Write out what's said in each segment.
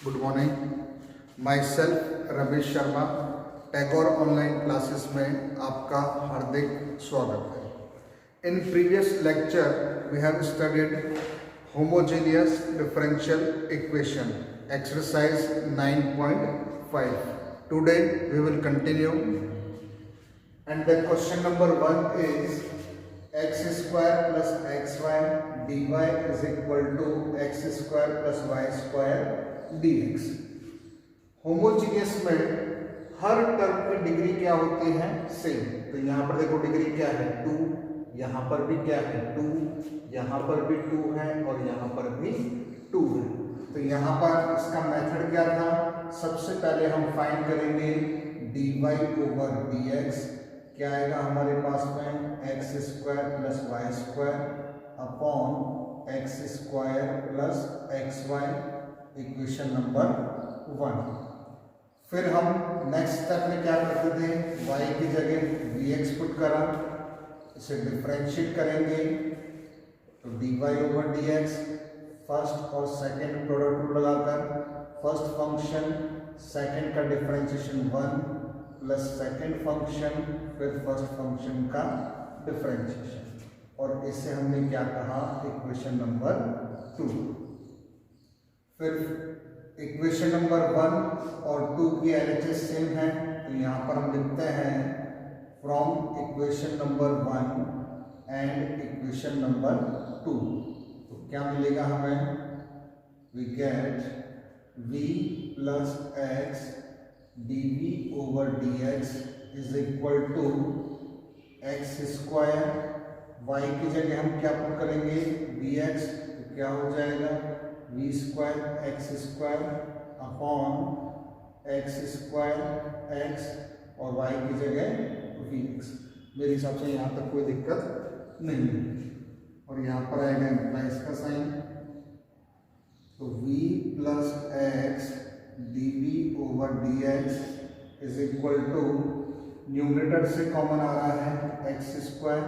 Good morning. Myself Ramesh Sharma, Tagore online classes में आपका हार्दिक स्वागत है। In previous lecture we have studied homogeneous differential equation exercise 9.5. Today we will continue and the question number 1 is x square plus xy dy is equal to x square plus y square dx। Homogeneous में हर term की degree क्या होती है? Same. तो यहाँ पर देखो degree क्या है? 2, यहाँ पर भी क्या है? 2, यहाँ पर भी 2 है और यहाँ पर भी 2 है। तो यहाँ पर इसका मेथड क्या था? सबसे पहले हम फाइंड करेंगे dy ओवर dx। क्या आएगा हमारे पास में? X square plus y square upon x square plus x y, equation number 1। फिर हम नेक्स्ट स्टेप में क्या करते थे? y की जगह dx पुट करा, इसे डिफरेंशिएट करेंगे तो dy ओवर dx। फर्स्ट और सेकंड प्रोडक्ट रूल लगाकर फर्स्ट फंक्शन सेकंड का डिफरेंशिएशन 1 प्लस सेकेंड फंक्शन फिर फर्स्ट फंक्शन का डिफरेंशिएशन, और इसे हमने क्या कहा? Equation number 2। फिर इक्वेशन नंबर 1 और 2 की एलएचएस सेम है, तो यहाँ पर हम लिखते हैं from equation number 1 and equation number 2। तो क्या मिलेगा हमें? We get v plus x dv over dx is equal to x square, y की जगह हम क्या पुट करेंगे? dx, तो क्या हो जाएगा? v square x square upon x square x और y की जगह vx। मेरे हिसाब से यहाँ तक कोई दिक्कत नहीं है। और यहाँ पर आएगा इम्प्लाइज का साइन, तो v plus x dv over dx is equal to, numerator से कॉमन आ रहा है एक्स स्क्वायर,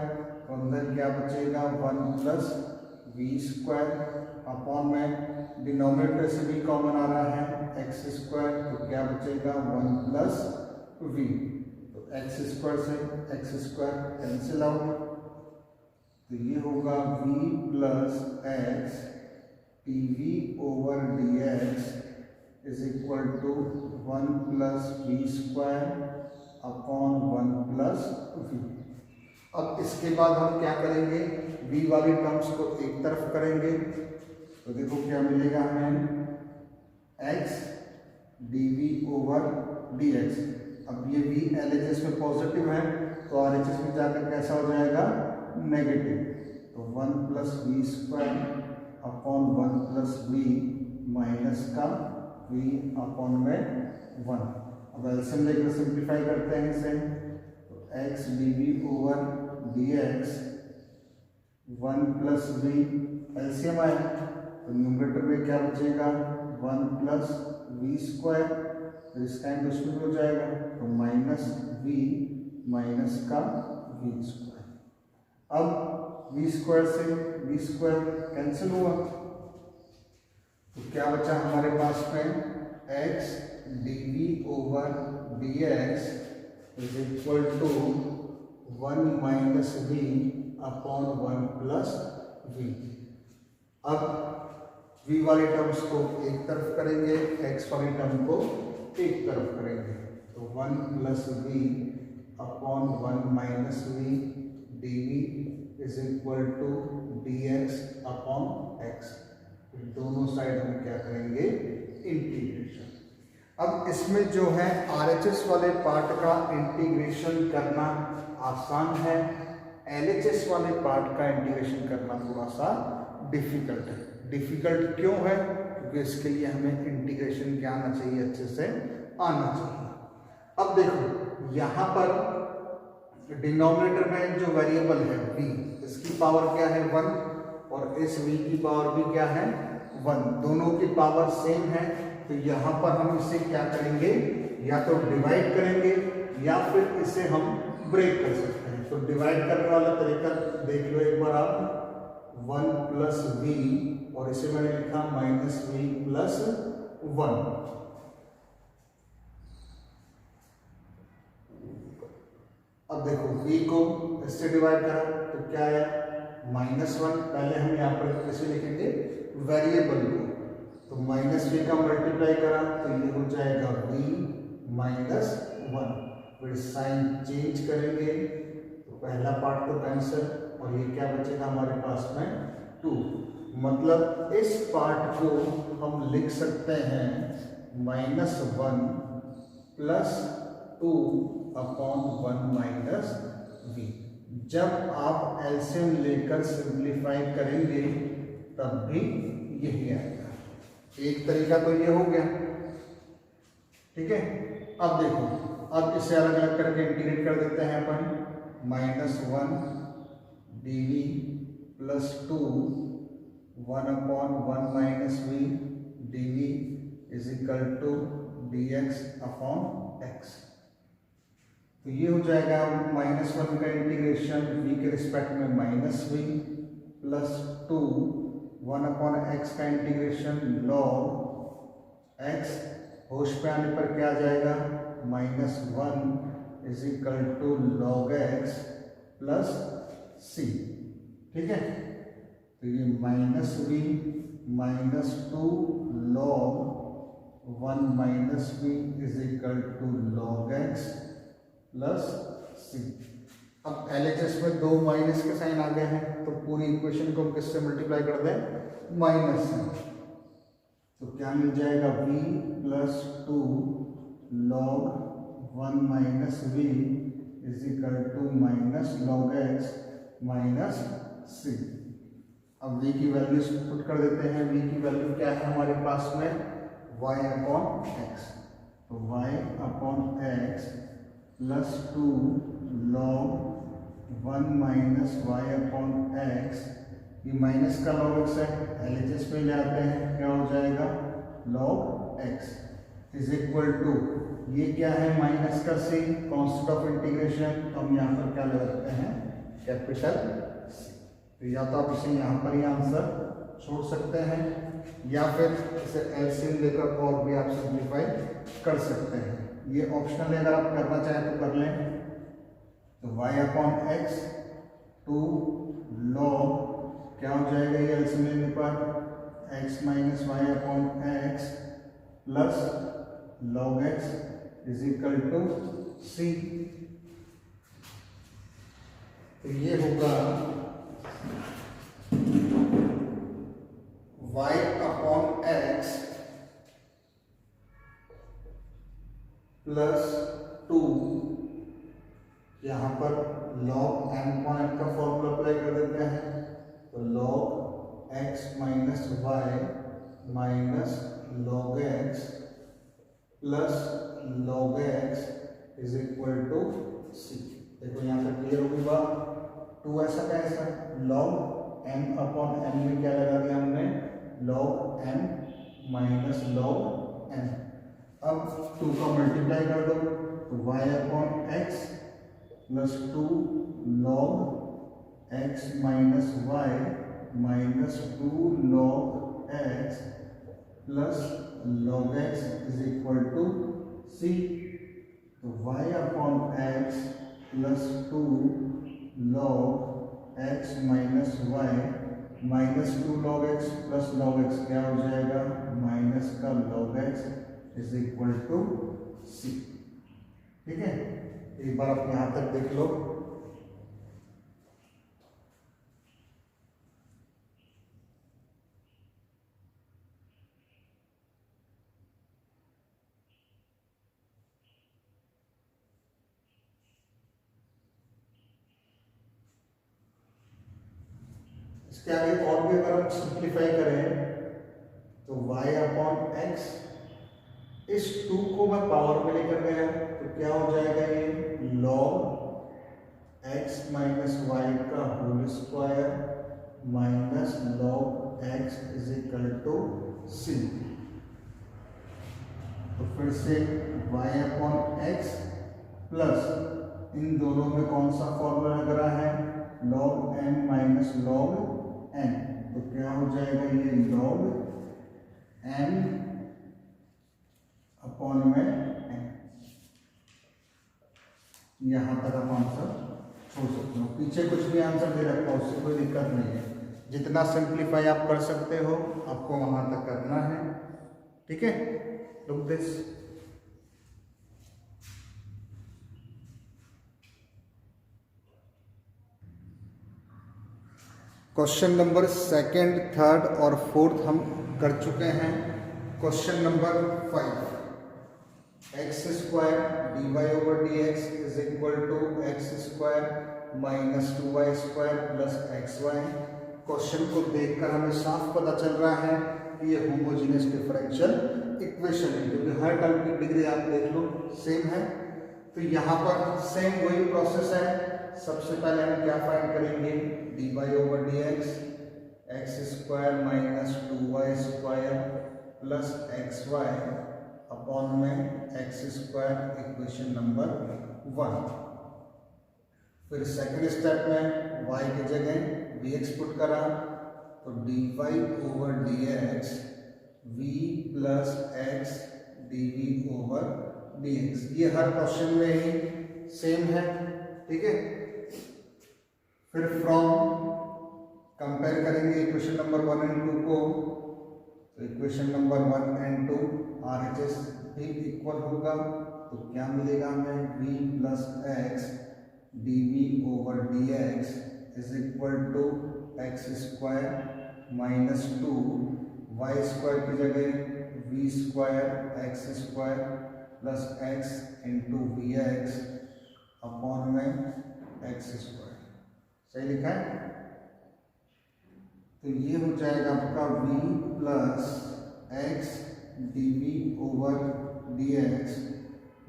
तो अंदर क्या बचेगा? 1 प्लस वी स्क्वायर अपॉन में डिनोमिनेटर से भी कॉमन आ रहा है एक्स स्क्वायर, तो क्या बचेगा? 1 प्लस वी। तो एक्स स्क्वायर से एक्स स्क्वायर कैंसिल आउट, तो ये होगा v plus x dv over dx is equal to 1 plus v square upon 1 plus v. अब इसके बाद हम क्या करेंगे? v वाली टर्म्स को एक तरफ करेंगे, तो देखो क्या मिलेगा हमें? x dv over dx। अब ये v LHS में पॉजिटिव है, तो RHS में जाकर कैसा हो जाएगा? नेगेटिव। तो 1 plus v square upon 1 plus v minus का v अपॉन में 1। अब एलसीएम लेकर सिंप्लीफाई करते हैं इसे, तो x dv over dx 1 plus v, LCM आए तो न्यूमरेटर में क्या बचेगा? 1 प्लस वी स्क्वायर, तो इसका एंड उसमें भी हो जाएगा, तो माइनस v माइनस का v स्क्वायर। अब v स्क्वायर से v स्क्वायर कैंसिल हुआ, तो क्या बचा हमारे पास में? x dv over dx is equal to 1 minus v upon 1 plus v। अब v वाली टर्म्स को एक तरफ करेंगे, x वाली टर्म को एक तरफ करेंगे, तो 1 plus v upon 1 minus v dv is equal to dx upon x। दोनों साइड में क्या करेंगे? इंटीग्रेशन। अब इसमें जो है RHS वाले पार्ट का इंटीग्रेशन करना आसान है, LHS वाले पार्ट का इंटीग्रेशन करना थोड़ा सा डिफिकल्ट है। डिफिकल्ट क्यों है? क्योंकि इसके लिए हमें इंटीग्रेशन क्या आना चाहिए? अच्छे से आना चाहिए। अब देखो यहाँ पर डिनोमिनेटर में जो वेरिएबल है v, इसकी पावर क्या है? 1, और इस v की पावर भी क्या है? 1। दोनों की पावर सेम है, तो यहाँ पर हम इसे क्या करेंगे? या तो डिवाइड करेंगे या फिर इसे हम ब्रेक कर सकते हैं। तो डिवाइड करने वाला तरीका देख लो एक बार आप, 1 प्लस वी और इसे मैंने लिखा माइनस वी प्लस 1। अब देखो v को इससे डिवाइड करा तो क्या आया -1। पहले हम यहाँ पर कैसे लिखेंगे वेरिएबल को, तो -v का मल्टीप्लाई करा तो ये हो जाएगा v -1। फिर साइन चेंज करेंगे तो पहला पार्ट तो कैंसिल और ये क्या बचेगा हमारे पास में 2। मतलब इस पार्ट को हम लिख सकते हैं -1 + 2 अपॉन 1 - v। जब आप एलसीएम लेकर सिंप्लीफाई करेंगे तब भी यही आएगा। एक तरीका तो ये हो गया, ठीक है। अब देखो, अब इसे अलग अलग करके इंटीग्रेट कर देते हैं अपन। -1 dv + 2 1 upon 1 - v dv = dx upon x। तो ये हो जाएगा -1 का इंटीग्रेशन v के रिस्पेक्ट में -v + 2 1 अपॉन x का इंटीग्रेशन log x। होश पे आने पर क्या आ जाएगा -1 = log x + c, ठीक है। तो ये -v - 2 log 1 - v = log x + c। अब LHS में 2 माइनस के साइन आ गए हैं तो पूरी इक्वेशन को हम किससे मल्टीप्लाई कर दें माइनस से। तो क्या मिल जाएगा v + 2 log 1 - v = -log x - c। अब v की वैल्यू पुट कर देते हैं। v की वैल्यू क्या है हमारे पास में y/x। तो y/x + 2 log 1 - y/x। ये माइनस का log x है, LHS में ले आते हैं, क्या हो जाएगा log x = ये क्या है माइनस का c, कांस्टेंट ऑफ इंटीग्रेशन। तो हम यहाँ पर क्या लगा सकते हैं कैपिटल C। तो या तो आप इसे यहाँ पर ही आंसर छोड़ सकते हैं या फिर इसे एलसीएम लेकर और भी आप सिंप्लीफाई कर सकते हैं। ये ऑप्शनल है, अगर आप करना चाहें तो कर लें। तो y/x 2 log क्या हो जाएगा ये एलसीएम लेने पर x - y/x plus log x = c। तो ये होगा y/x + 2, यहाँ पर log m का फॉर्मूला अप्लाई कर देते हैं। तो log x - y - log x plus log x = c। देखो यहाँ से क्लियर होगी बात। 2 ऐसा कैसा log m/m में क्या लगा दिया हमने log m - log n। अब 2 का मल्टीप्लाई कर दो तो y/x + 2 log x - y - 2 log x plus log x = c। तो y/x + 2 log x - y -2 log x plus log x क्या हो जाएगा माइनस का log x = c, ठीक है। एक बार आप यहां तक देख लो। इसके आगे और भी अगर हम सिंप्लीफाई करें तो y/x इस 2 को मैं पावर में लेकर गया तो क्या हो जाएगा ये log x - y का whole square minus log x = c। तो फिर से y/x प्लस इन दोनों में कौन सा फॉर्मूला लग रहा है log m - log n। तो क्या हो जाएगा ये log m यहाँ तक हम आंसर छोड़ सकते हो। पीछे कुछ भी आंसर दे रखा हो उससे कोई दिक्कत नहीं है, जितना सिंप्लीफाई आप कर सकते हो आपको वहाँ तक करना है। ठीक है, look this. Question number second, third और फोर्थ हम कर चुके हैं। Question number 5, x square d y over d x is equal to x square minus 2y square plus x y. Question को देखकर हमें साफ पता चल रहा है कि ये होमोजेनियस डिफरेंशियल इक्वेशन है, क्योंकि हर टर्म की डिग्री आप देख लो सेम है। तो यहाँ पर सेम वही प्रोसेस है। सबसे पहले हम क्या फाइंड करेंगे, d y over d x square minus 2y square plus x y upon में एक्स स्क्वायर, इक्वेशन नंबर 1। फिर सेकंड स्टेप में y की जगह dx पुट करा तो dy over dx v plus x dv over dx। ये हर question में ही same है। ठीक है, फिर फ्रॉम कंपेयर करेंगे इक्वेशन नंबर 1 एंड 2 को। तो इक्वेशन नंबर 1 एंड 2 RHS भी इक्वल होगा, तो क्या मिलेगा हमें, v plus x dv over dx is equal to x square minus 2 y square की जगह v square x square plus x into v x upon में एक्स स्क्वायर। सही लिखा है। तो ये हो जाएगा आपका v plus x dv over dx।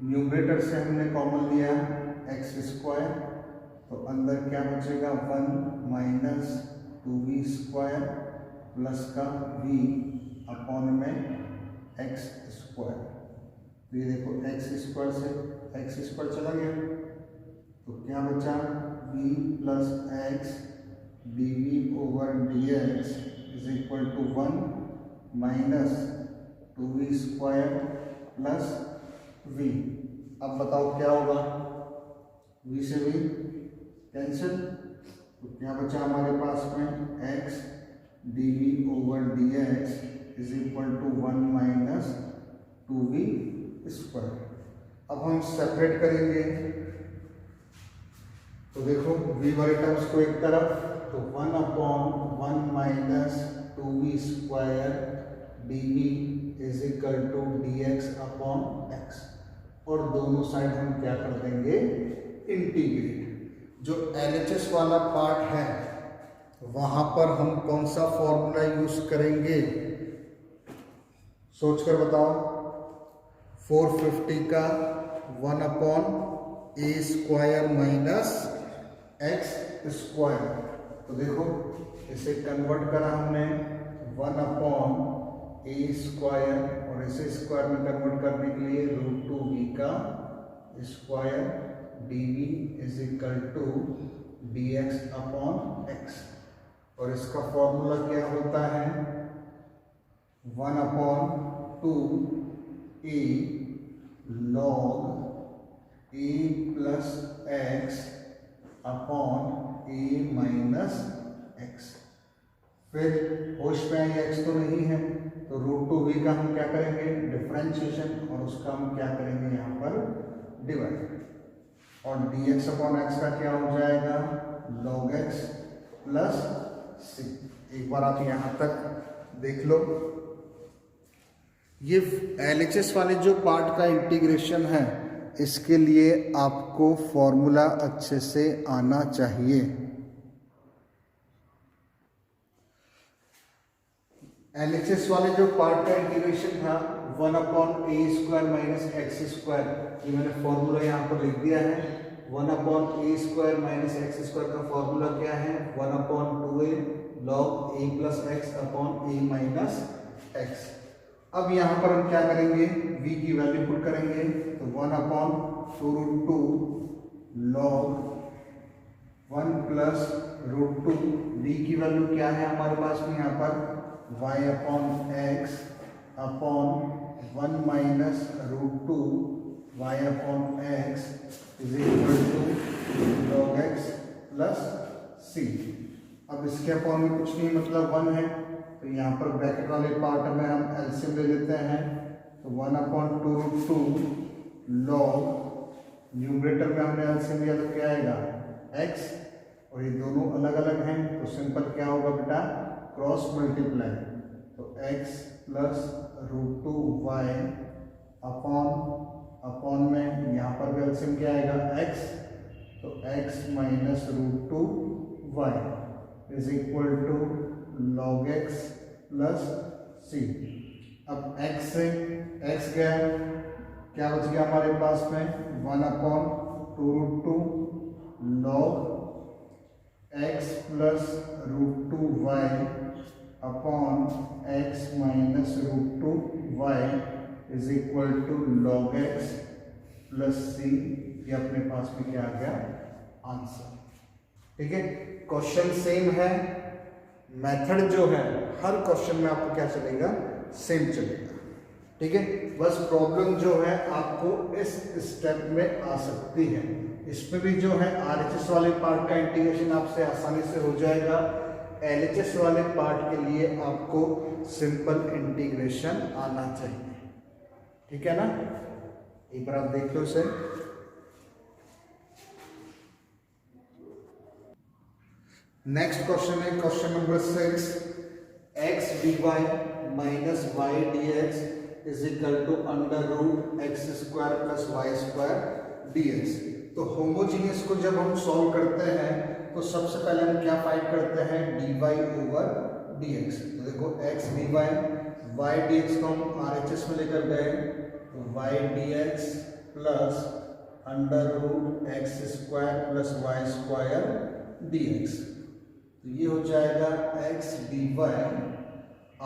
Numerator से हमने कॉमन लिया एक्स स्क्वायर, तो अंदर क्या बचेगा, 1 माइनस 2v स्क्वायर प्लस का v अपॉन में एक्स स्क्वायर। तो ये देखो एक्स स्क्वायर से एक्स स्क्वायर चला गया, तो क्या बचा, v plus x dv over dx is equal to 1 minus 2v square plus v। अब बताओ क्या होगा, v से v कैंसिल, तो क्या बचा हमारे पास में x dv over dx is equal to 1 minus 2v square. अब हम सेपरेट करेंगे, तो देखो v वाले टर्म्स को एक तरफ, तो 1 upon 1 minus 2v square dv is equal to dx upon x। और दोनों साइड हम क्या कर देंगे, इंटीग्रेट। जो LHS वाला पार्ट है वहां पर हम कौन सा फॉर्मूला यूज करेंगे, सोच कर बताओ। 450 का 1 अपॉन ए स्क्वायर माइनस एक्स स्क्वायर। तो देखो इसे कन्वर्ट करा हमने 1 अपॉन ए स्क्वायर, और इसे स्क्वायर में कन्वर्ट करने के लिए √2v का square dv is equal to dx upon x। और इसका फॉर्मूला क्या होता है, 1 upon 2a log a plus x upon a minus x। फिर होश में आई x तो नहीं है, तो √2v का हम क्या करेंगे, डिफरेंशिएशन, और उसका हम क्या करेंगे यहाँ पर डिवाइड। और dx अपॉन x का क्या हो जाएगा, log x प्लस c। एक बार आप यहाँ तक देख लो। ये LHS वाले जो पार्ट का इंटीग्रेशन है, इसके लिए आपको फॉर्मूला अच्छे से आना चाहिए। LHS वाले जो पार्ट का इंटीग्रेशन था 1 अपॉन ए स्क्वायर माइनस एक्स स्क्वायर, ये मैंने फॉर्मूला यहाँ पर लिख दिया है। 1 अपॉन ए स्क्वायर माइनस एक्स स्क्वायर का फॉर्मूला क्या है, 1 अपॉन 2a लॉग ए प्लस एक्स अपॉन ए माइनस एक्स। अब यहाँ पर हम क्या करेंगे, v की वैल्यू पुट करेंगे, तो 1 अपॉन 2√2 लॉग 1 प्लस √2, v की वैल्यू क्या है हमारे पास में यहाँ पर, y upon x upon 1 minus √2 y upon x is equal to log x plus c। अब इसके अपॉन में कुछ नहीं मतलब 1 है, तो यहाँ पर ब्रैकेट वाले पार्ट में हम एलसीएम ले लेते हैं, तो 1/2√2 log, न्यूमरेटर में हमने एलसीएम लिया तो क्या आएगा x, और ये दोनों अलग अलग हैं तो सिंपल क्या होगा बेटा, क्रॉस मल्टीप्लाई, तो x प्लस √2y अपॉन में यहाँ पर भी एलसीएम क्या आएगा x, तो x minus √2y is equal to log x plus c। अब x से x गया, क्या बच गया हमारे पास में 1/2√2 log x plus √2y upon x minus √2y is equal to log x plus c। ये अपने पास में क्या आ गया आंसर। ठीक है, क्वेश्चन सेम है, मेथड जो है हर क्वेश्चन में आपको क्या चलेगा, सेम चलेगा। ठीक है, बस प्रॉब्लम जो है आपको इस स्टेप में आ सकती है, इसमें भी जो है आरएचएस वाले पार्ट का इंटीग्रेशन आपसे आसानी से हो जाएगा, एलएचएस वाले पार्ट के लिए आपको सिंपल इंटीग्रेशन आना चाहिए। ठीक है ना, एक बार आप देख लो इसे। नेक्स्ट क्वेश्चन है question number 6, x dy minus y dx is equal to √x² plus y² dx। तो होमोजीनियस को जब हम सॉल्व करते हैं तो सबसे पहले हम क्या फाइंड करते हैं, dy/dx। तो देखो x dy y dx को हम RHS में लेकर गए, तो y dx plus √x² plus y² dx, तो ये हो जाएगा x dy,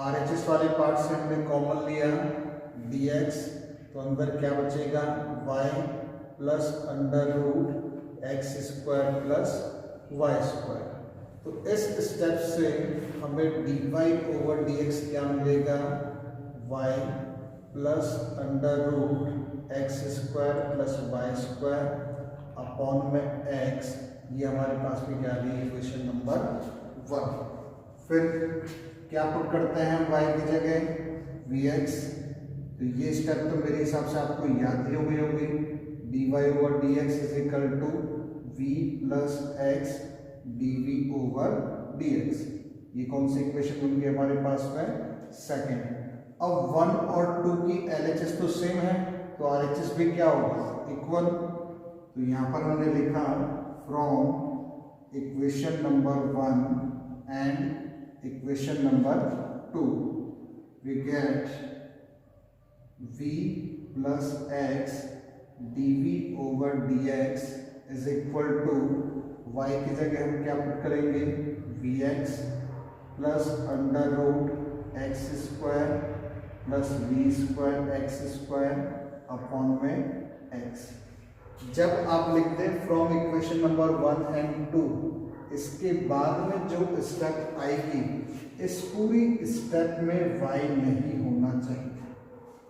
RHS वाले पार्ट से हमने कॉमन लिया dx, तो अंदर क्या बचेगा y plus √x² plus y²। तो इस स्टेप से हमें dy/dx क्या मिलेगा, y plus √x² plus y² upon में x। ये हमारे पास में क्या आ गई, इक्वेशन नंबर 1। फिर क्या पुट करते हैं हम y की जगह vx, तो ये स्टेप तो मेरे हिसाब से आपको याद ही हो गई होगी, dy/dx is equal to v plus x dv/dx। ये कौन सी इक्वेशन बन गई हमारे पास में, सेकेंड। अब 1 और 2 की LHS तो सेम है, तो RHS भी क्या होगा, इक्वल। तो यहाँ पर हमने लिखा from equation number 1 and equation number 2 we get v plus x dv/dx is equal to y की जगह हम क्या पुट करेंगे, vx plus √x² plus v²x² upon में x। जब आप लिखते हैं फ्रॉम इक्वेशन नंबर 1 एंड 2, इसके बाद में जो स्टेप आएगी, इस पूरी स्टेप में y नहीं होना चाहिए।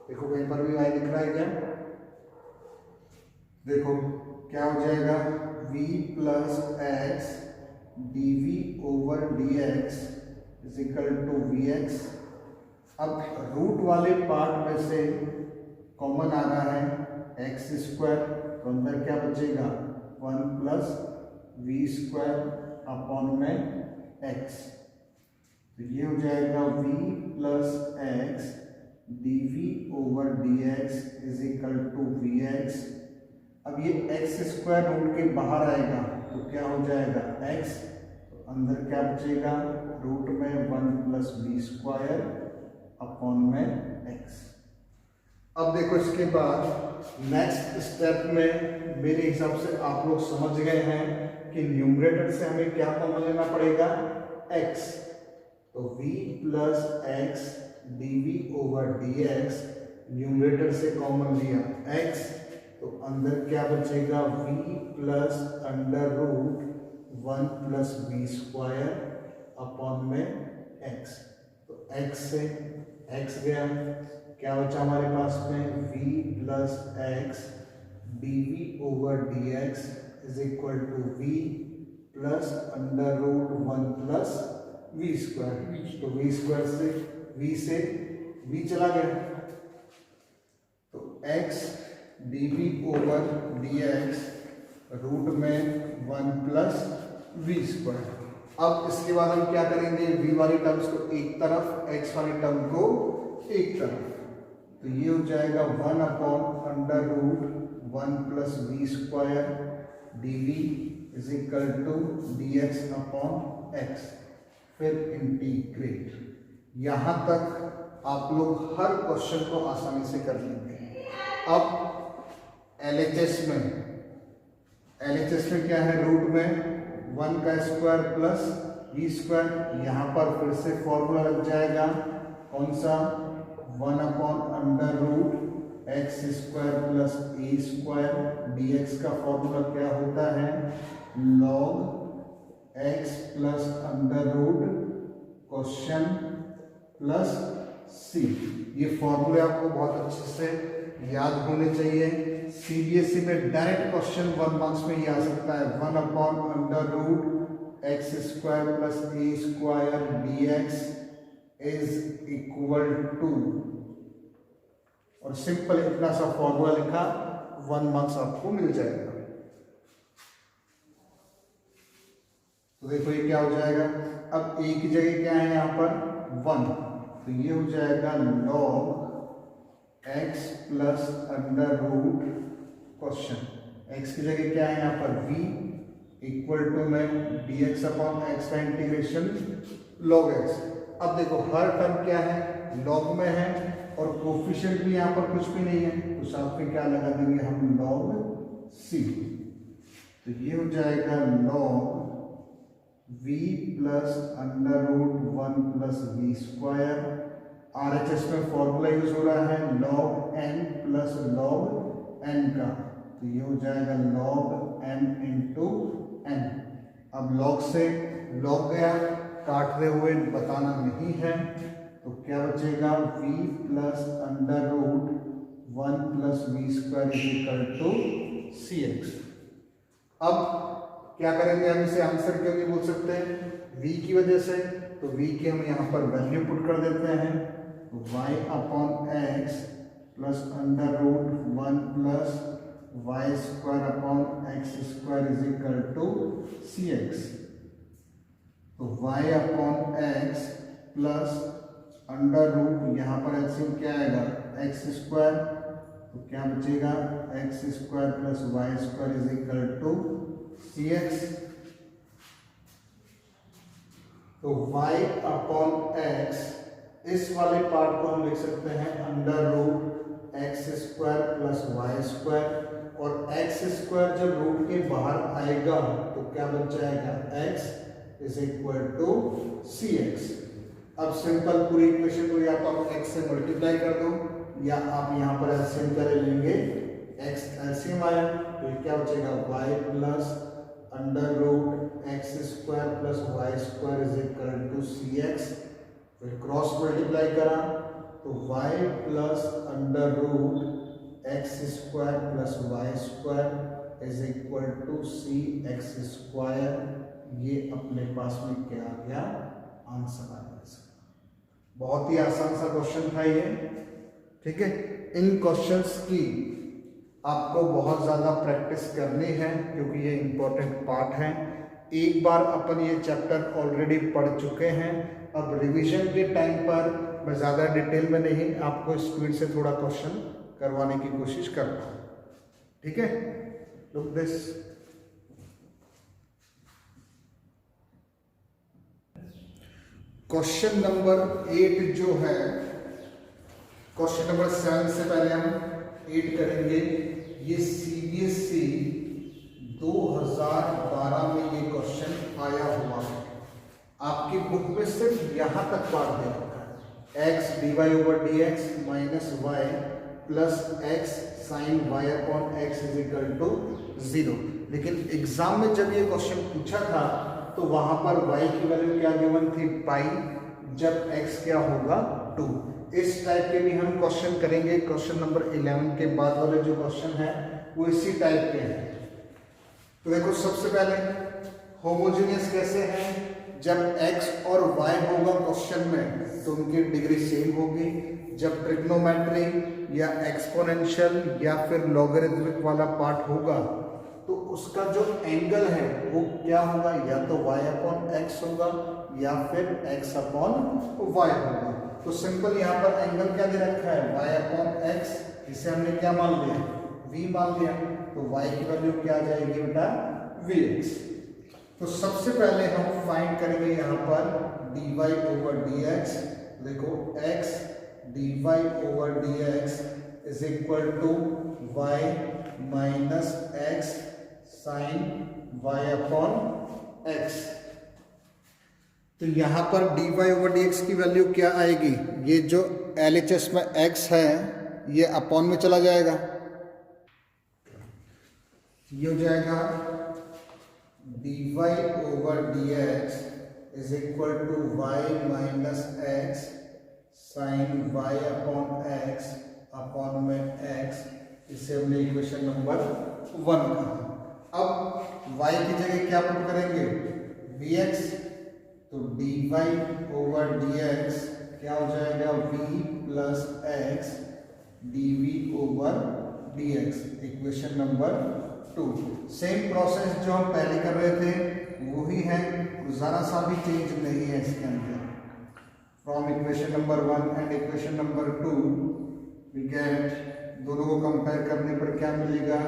देखो कहीं पर भी y दिख रहा है क्या, देखो क्या हो जाएगा, v plus x dv/dx is equal to vx। अब रूट वाले पार्ट में से कॉमन आ रहा है x², तो अंदर क्या बचेगा, 1 प्लस v² अपॉन में x, तो ये हो जाएगा v plus x dv/dx is equal to vx। अब ये x² रूट के बाहर आएगा तो क्या हो जाएगा x, तो अंदर क्या बचेगा, रूट में 1 प्लस v² अपॉन में x। अब देखो इसके बाद नेक्स्ट स्टेप में मेरे हिसाब से आप लोग समझ गए हैं कि न्यूमरेटर से हमें क्या कॉमन लेना पड़ेगा, x। तो v plus x dv/dx numerator से कॉमन लिया x, तो अंदर क्या बचेगा, v plus √1 plus v² upon में x। तो x से x गया, क्या बचा हमारे पास में, v plus x dv over dx is equal to v plus under root 1 plus v square. तो वी स्क्वायर से v चला गया, तो x dv over dx root में 1 प्लस वी स्क्वायर। अब इसके बाद हम क्या करेंगे, v वाली टर्म्स को एक तरफ, x वाली टर्म को एक तरफ, तो ये हो जाएगा 1 upon under root 1 plus v square dv is equal to dx upon x। फिर इंटीग्रेट। यहां तक आप लोग हर क्वेश्चन को आसानी से कर लेंगे। अब LHS में क्या है, रूट में 1 का स्क्वायर प्लस वी स्क्वायर। यहां पर फिर से फॉर्मूला लग जाएगा, कौन सा, 1 upon under root x square plus a square. dx का फॉर्मूला क्या होता है, log x plus under root question plus c। ये फॉर्मूले आपको बहुत अच्छे से याद होने चाहिए। CBSE में डायरेक्ट क्वेश्चन 1 मार्क्स में ये आ सकता है, 1 upon under root x square plus a square dx is equal to, और सिंपल इतना सा फॉर्मूला लिखा, 1 मार्क्स आपको मिल जाएगा। तो देखो ये क्या हो जाएगा, अब ए की जगह क्या है यहाँ पर 1, तो ये हो जाएगा log x plus under root question, x की जगह क्या है यहाँ पर v इक्वल टू में dx अपॉन x का इंटीग्रेशन log x। अब देखो हर टर्म क्या है, log में है, और कोफिशिएंट भी यहाँ पर कुछ भी नहीं है, तो साथ में क्या लगा देंगे हम, log c। तो ये हो जाएगा log v plus under root 1 plus v square. RHS में फॉर्मूला यूज हो रहा है log n plus log n का, तो ये हो जाएगा log m इंटू n। अब log से log गया, काटते हुए बताना नहीं है, तो क्या बचेगा, v plus under root 1 plus v square is equal to cx। अब क्या करेंगे, हम इसे आंसर क्यों नहीं बोल सकते, v की वजह से, तो v की हम यहाँ पर वैल्यू पुट कर देते हैं, तो y upon x plus under root 1 plus y square upon x square is equal to cx। तो y upon x plus under root, यहाँ पर एलसीएम क्या आएगा, एक्स स्क्वायर, तो क्या बचेगा, x square plus y square is equal to cx। तो y upon x, इस वाले पार्ट को हम लिख सकते हैं under root x square plus y square, और एक्स स्क्वायर जब रूट के बाहर आएगा तो क्या बच जाएगा, x is equal to cx। अब सिंपल पूरी इक्वेशन को या तो आप x से मल्टीप्लाई कर दो, या आप यहाँ पर एलसीएम कर लेंगे, x एलसीएम आया तो ये क्या बचेगा, y plus under root x square plus y square is equal to cx। फिर क्रॉस मल्टीप्लाई करा तो y plus under root x square plus y square is equal to cx square. ये अपने पास में क्या आ गया, आंसर आ गया। बहुत ही आसान सा क्वेश्चन था ये, ठीक है। इन क्वेश्चंस की आपको बहुत ज़्यादा प्रैक्टिस करनी है क्योंकि ये इम्पोर्टेंट पार्ट है। एक बार अपन ये चैप्टर ऑलरेडी पढ़ चुके हैं, अब रिवीजन के टाइम पर मैं ज़्यादा डिटेल में नहीं, आपको स्पीड से थोड़ा क्वेश्चन करवाने की कोशिश कर रहा हूँ, ठीक है। लुक दिस, क्वेश्चन नंबर 8 जो है, क्वेश्चन नंबर 7 से पहले हम 8 करेंगे। ये CBSE 2012 में ये क्वेश्चन आया हुआ है, आपकी बुक में सिर्फ यहाँ तक पार्ट दे रखा है, x dy over dx minus y plus x sine y upon x is equal to 0। लेकिन एग्जाम में जब ये क्वेश्चन पूछा था तो वहां पर y की वैल्यू क्या गिवन थी, पाई, जब x क्या होगा 2। इस टाइप के भी हम क्वेश्चन करेंगे। क्वेश्चन नंबर 11 के बाद वाले जो क्वेश्चन है वो इसी टाइप के हैं। तो देखो सबसे पहले होमोजेनियस कैसे हैं, जब x और y होगा क्वेश्चन में तो उनकी डिग्री सेम होगी। जब ट्रिग्नोमेट्री या एक्सपोनेंशियल या फिर लॉगरिथमिक वाला पार्ट होगा तो उसका जो एंगल है वो क्या होगा, या तो y अपॉन x होगा या फिर x अपॉन y होगा। तो सिंपल यहाँ पर एंगल क्या दे रखा है, y अपॉन x, जिसे हमने क्या मान लिया, v मान लिया। तो y की वैल्यू क्या आ जाएगी बेटा, vx। तो सबसे पहले हम फाइंड करेंगे यहाँ पर dy ओवर dx। देखो x dy over dx is equal to y minus x sine y upon x। तो यहाँ पर dy ओवर dx की वैल्यू क्या आएगी, ये जो LHS में x है ये अपॉन में चला जाएगा, ये हो जाएगा dy over dx is equal to y minus x sine y upon x upon में x। इसे हमने इक्वेशन नंबर 1 कहा। अब y की जगह क्या पुट करेंगे, vx। तो dy ओवर dx क्या हो जाएगा, v plus x dv over dx, equation number 2। Same process जो हम पहले कर रहे थे वही है, ज़रा सा भी चेंज नहीं है इसके अंदर। From equation number 1 and equation number 2 we get, दोनों को कंपेयर करने पर क्या मिलेगा,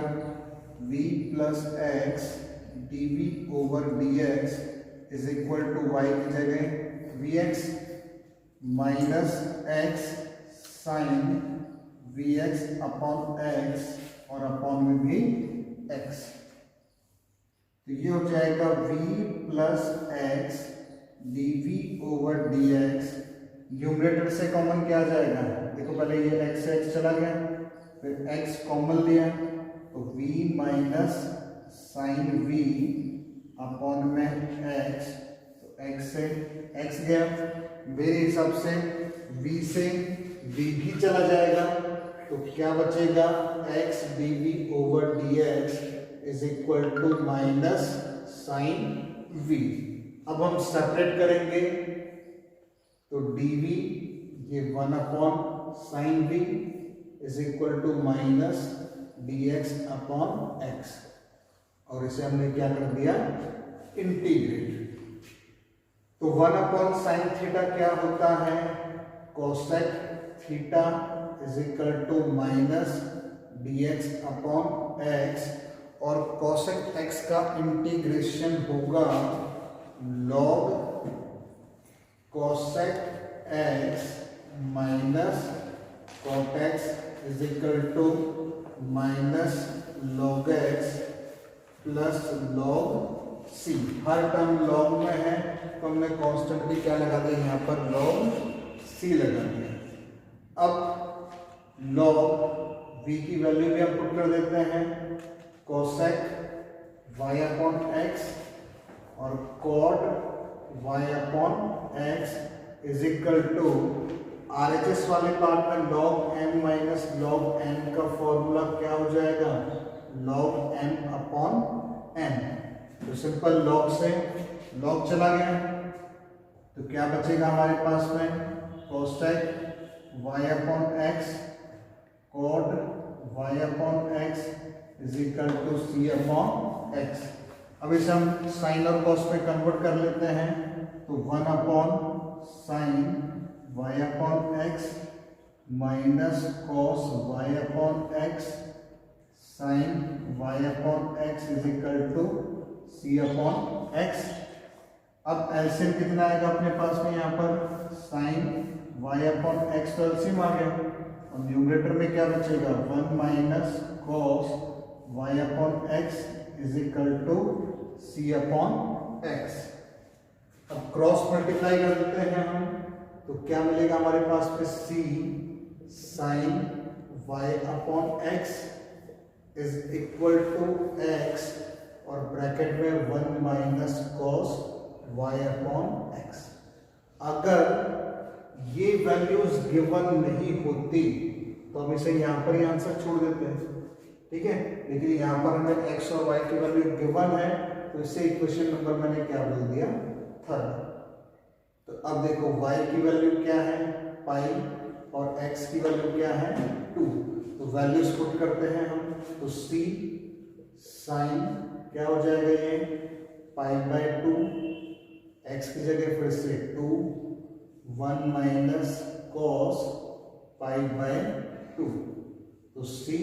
v plus x d v over d x is equal to y की जगह v x minus x sine v x upon x और अपॉन में भी x। तो ये हो जाएगा v plus x d v over d x. Numerator से कॉमन क्या आ जाएगा, देखो पहले ये x से x चला गया, फिर x कॉमन लिया तो v minus sine v upon में x। तो x से x गया, मेरे हिसाब से v से v भी चला जाएगा, तो क्या बचेगा, x d v over d x is equal to minus sine v। अब हम सेपरेट करेंगे तो dv ये 1 upon sine v is equal to minus dx upon x, और इसे हमने क्या कर दिया, इंटीग्रेट। तो 1 अपॉन साइन थीटा क्या होता है, cosec theta is equal to minus dx upon x, और कोसेक x का इंटीग्रेशन होगा log cosec x minus cot x is equal to minus log x plus log c। हर term log में है तो हमने कांस्टेंट भी क्या लगा दिया, यहाँ पर लॉग c लगा दिया। अब लॉग v की वैल्यू भी हम पुट कर देते हैं, कोसेक y अपॉन x और cot y upon x is equal to RHS वाले पार्ट में log m minus log n का फॉर्मूला क्या हो जाएगा, log m अपॉन n। तो सिंपल log से log चला गया तो क्या बचेगा हमारे पास में, cosec y upon x cot y upon x is equal to c upon x। अब इसे हम साइन और कॉस में कन्वर्ट कर लेते हैं, तो 1 upon sine y upon x minus cos y upon x sine y upon x is equal to c upon x। अब एलसीएम कितना आएगा अपने पास में, यहाँ पर साइन y अपॉन x तो एलसीएम आ गया, और न्यूमरेटर में क्या बचेगा, 1 minus cos y upon x is equal to c upon x। अब क्रॉस मल्टीप्लाई कर देते हैं हम, तो क्या मिलेगा हमारे पास में, c sine y upon x is equal to x और ब्रैकेट में 1 minus cos y upon x। अगर ये वैल्यूज गिवन नहीं होती तो हम इसे यहां पर ही आंसर छोड़ देते हैं, ठीक है। लेकिन यहाँ पर हमें x और y की वैल्यू गिवन है, तो इससे इक्वेशन नंबर मैंने क्या बोल दिया, थर्ड। तो अब देखो y की वैल्यू क्या है पाई और x की वैल्यू क्या है 2, तो वैल्यूज पुट करते हैं हम। तो c साइन क्या हो जाएगा ये पाई बाय 2, x की जगह फिर से 2, 1 माइनस कॉस पाई बाय 2। तो c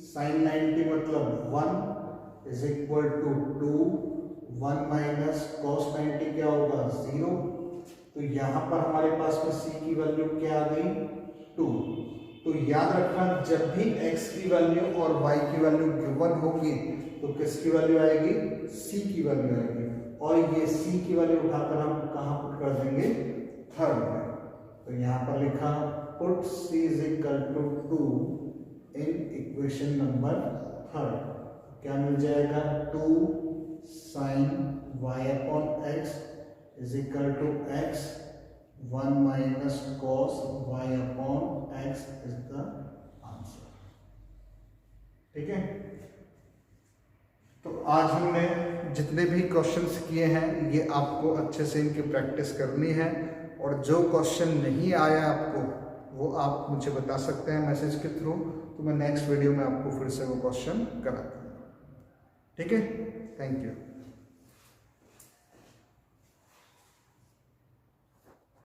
साइन 90 मतलब 1 is equal to 2, 1 minus cos 90 क्या होगा 0। तो यहां पर हमारे पास में c की वैल्यू क्या आ गई 2। तो याद रखना जब भी x की वैल्यू और y की वैल्यू गिवन होगी तो किसकी वैल्यू आएगी, c की वैल्यू आएगी। और ये c की वैल्यू उठाकर हम कहां पुट कर देंगे, थर्ड में। तो यहां पर लिखा put c is equal to 2 in equation number third. क्या मिल जाएगा 2 sine y upon x is equal to x, 1 minus cos y upon x is the answer. ठीक है। तो आज हमने जितने भी क्वेश्चंस किए हैं ये आपको अच्छे से इनकी प्रैक्टिस करनी है, और जो क्वेश्चन नहीं आया आपको वो आप मुझे बता सकते हैं मैसेज के थ्रू, तो मैं नेक्स्ट वीडियो में आपको फिर से वो क्वेश्चन करा दूंगा। ठीक है, थैंक यू।